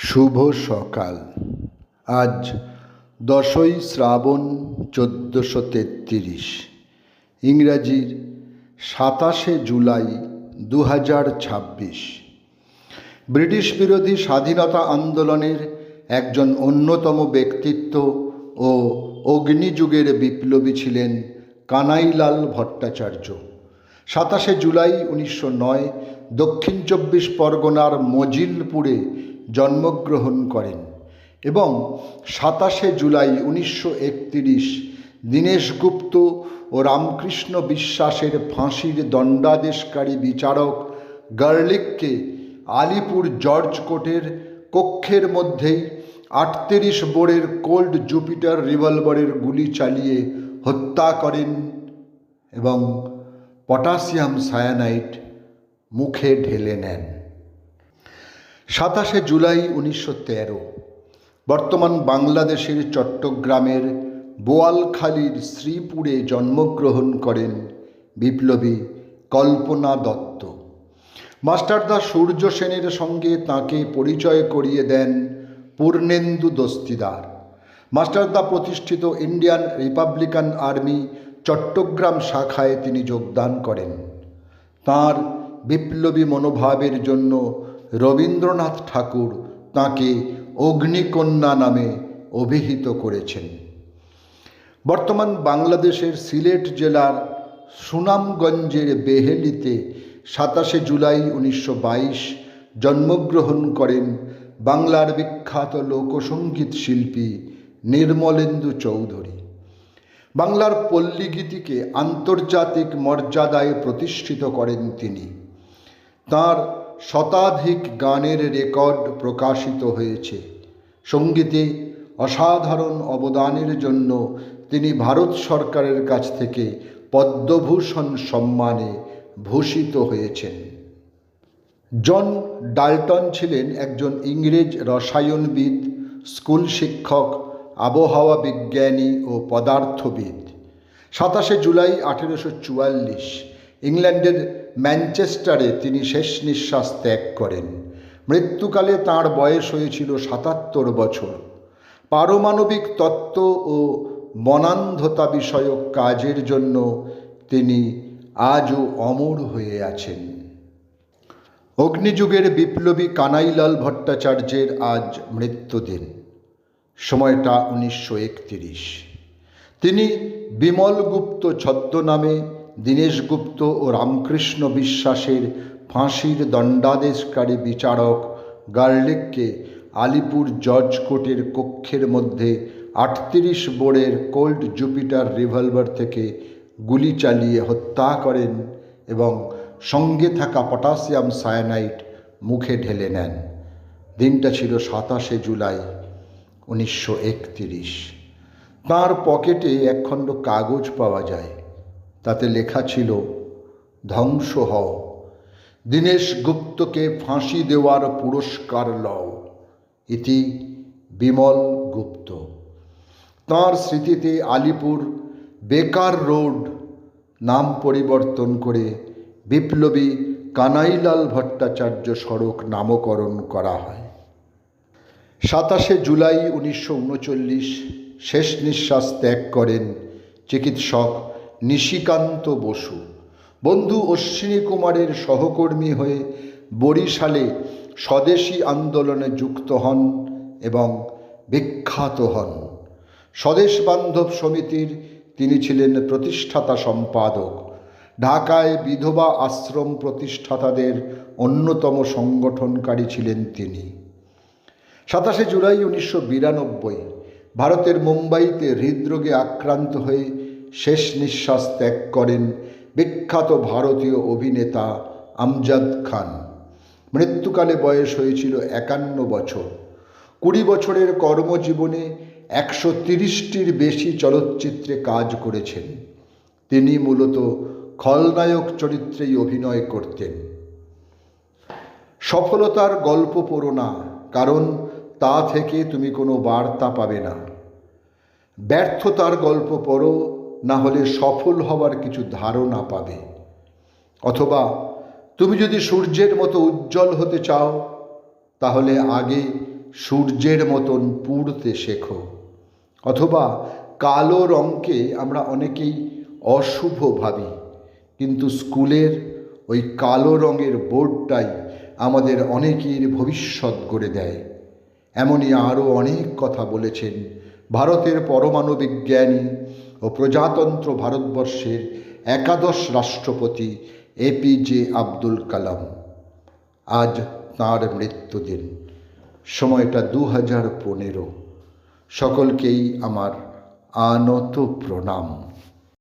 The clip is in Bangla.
শুভ সকাল। আজ 10ই শ্রাবণ 1433, ইংরাজির 27শে জুলাই 2026। ব্রিটিশ বিরোধী স্বাধীনতা আন্দোলনের একজন অন্যতম ব্যক্তিত্ব ও অগ্নিযুগের বিপ্লবী ছিলেন কানাইলাল ভট্টাচার্য। 27শে জুলাই 1909 দক্ষিণ 24 পরগনার মজিলপুরে জন্মগ্রহণ করেন এবং 27শে জুলাই 1931 দীনেশ গুপ্ত ও রামকৃষ্ণ বিশ্বাসের ফাঁসির দণ্ডাদেশকারী বিচারক গার্লিককে আলিপুর জর্জ কোর্টের কক্ষের মধ্যেই 38 বোরের কোল্ড জুপিটার রিভলভারের গুলি চালিয়ে হত্যা করেন এবং পটাশিয়াম সায়ানাইড মুখে ঢেলে নেন। 27শে জুলাই 1913 বর্তমান বাংলাদেশের চট্টগ্রামের বোয়ালখালীর শ্রীপুরে জন্মগ্রহণ করেন বিপ্লবী কল্পনা দত্ত। মাস্টারদা সূর্য সেনের সঙ্গে তাঁকে পরিচয় করিয়ে দেন পূর্ণেন্দু দস্তিদার। মাস্টারদা প্রতিষ্ঠিত ইন্ডিয়ান রিপাবলিকান আর্মি চট্টগ্রাম শাখায় তিনি যোগদান করেন। তাঁর বিপ্লবী মনোভাবের জন্য রবীন্দ্রনাথ ঠাকুর তাঁকে অগ্নিকন্যা নামে অভিহিত করেছেন। বর্তমান বাংলাদেশের সিলেট জেলার সুনামগঞ্জের বেহেলিতে 27শে জুলাই 1922 জন্মগ্রহণ করেন বাংলার বিখ্যাত লোকসঙ্গীত শিল্পী নির্মলেন্দু চৌধুরী। বাংলার পল্লীগীতিকে আন্তর্জাতিক মর্যাদায় প্রতিষ্ঠিত করেন তিনি। তাঁর শতাধিক গানের রেকর্ড প্রকাশিত হয়েছে। সঙ্গীতে অসাধারণ অবদানের জন্য তিনি ভারত সরকারের কাছ থেকে পদ্মভূষণ সম্মানে ভূষিত হয়েছেন। জন ডাল্টন ছিলেন একজন ইংরেজ রসায়নবিদ, স্কুল শিক্ষক, আবহাওয়া বিজ্ঞানী ও পদার্থবিদ। 27শে জুলাই 1844 ইংল্যান্ডের ম্যানচেস্টারে তিনি শেষ নিঃশ্বাস ত্যাগ করেন। মৃত্যুকালে তাঁর বয়স হয়েছিল 77 বছর। পারমাণবিক তত্ত্ব ও বনান্ধতা বিষয়ক কাজের জন্য তিনি আজও অমর হয়ে আছেন। অগ্নিযুগের বিপ্লবী কানাইলাল ভট্টাচার্যের আজ মৃত্যুদিন। সময়টা 1931। তিনি বিমল গুপ্ত ছদ্মনামে দীনেশ গুপ্ত ও রামকৃষ্ণ বিশ্বাসের ফাঁসির দণ্ডাদেশকারী বিচারক গার্লিককে আলিপুর জর্জ কোর্টের কক্ষের মধ্যে 38 বোরের কোল্ড জুপিটার রিভলভার থেকে গুলি চালিয়ে হত্যা করেন এবং সঙ্গে থাকা পটাশিয়াম সায়ানাইড মুখে ঢেলে নেন। দিনটা ছিল 27শে জুলাই 1931। তাঁর পকেটে একখণ্ড কাগজ পাওয়া যায়। তাতে লেখা ছিল, ধ্বংস হও, দীনেশ গুপ্তকে ফাঁসি দেওয়ার পুরস্কার লও, ইতি বিমল গুপ্ত। তাঁর স্মৃতিতে আলিপুর বেকার রোড নাম পরিবর্তন করে বিপ্লবী কানাইলাল ভট্টাচার্য সড়ক নামকরণ করা হয়। 27শে জুলাই 1939 শেষ নিঃশ্বাস ত্যাগ করেন চিকিৎসক নিশিকান্ত বসু। বন্ধু অশ্বিনী কুমারের সহকর্মী হয়ে বরিশালে স্বদেশী আন্দোলনে যুক্ত হন এবং বিখ্যাত হন। স্বদেশ বান্ধব সমিতির তিনি ছিলেন প্রতিষ্ঠাতা সম্পাদক। ঢাকায় বিধবা আশ্রম প্রতিষ্ঠাতাদের অন্যতম সংগঠনকারী ছিলেন তিনি। 27শে জুলাই 1992 ভারতের মুম্বাইতে হৃদরোগে আক্রান্ত হয়ে শেষ নিঃশ্বাস ত্যাগ করেন বিখ্যাত ভারতীয় অভিনেতা আমজাদ খান। মৃত্যুকালে বয়স হয়েছিল 51 বছর। 20 বছরের কর্মজীবনে 130টির বেশি চলচ্চিত্রে কাজ করেছেন। তিনি মূলত খলনায়ক চরিত্রেই অভিনয় করতেন। সফলতার গল্প পড়ো না, কারণ তা থেকে তুমি কোনো বার্তা পাবে না। ব্যর্থতার গল্প পড়ো, না হলে সফল হওয়ার কিছু ধারণা পাবে। অথবা তুমি যদি সূর্যের মতো উজ্জ্বল হতে চাও, তাহলে আগে সূর্যের মতন পুড়তে শেখো। অথবা কালো রঙকে আমরা অনেকেই অশুভ ভাবি, কিন্তু স্কুলের ওই কালো রঙের বোর্ডটাই আমাদের অনেকের ভবিষ্যৎ গড়ে দেয়। এমনই আরও অনেক কথা বলেছেন ভারতের পরমাণু বিজ্ঞানী ও প্রজাতন্ত্র ভারতবর্ষের একাদশ রাষ্ট্রপতি APJ আব্দুল কালাম। আজ তাঁর মৃত্যুদিন, সময়টা 2015। সকলকেই আমার আনত প্রণাম।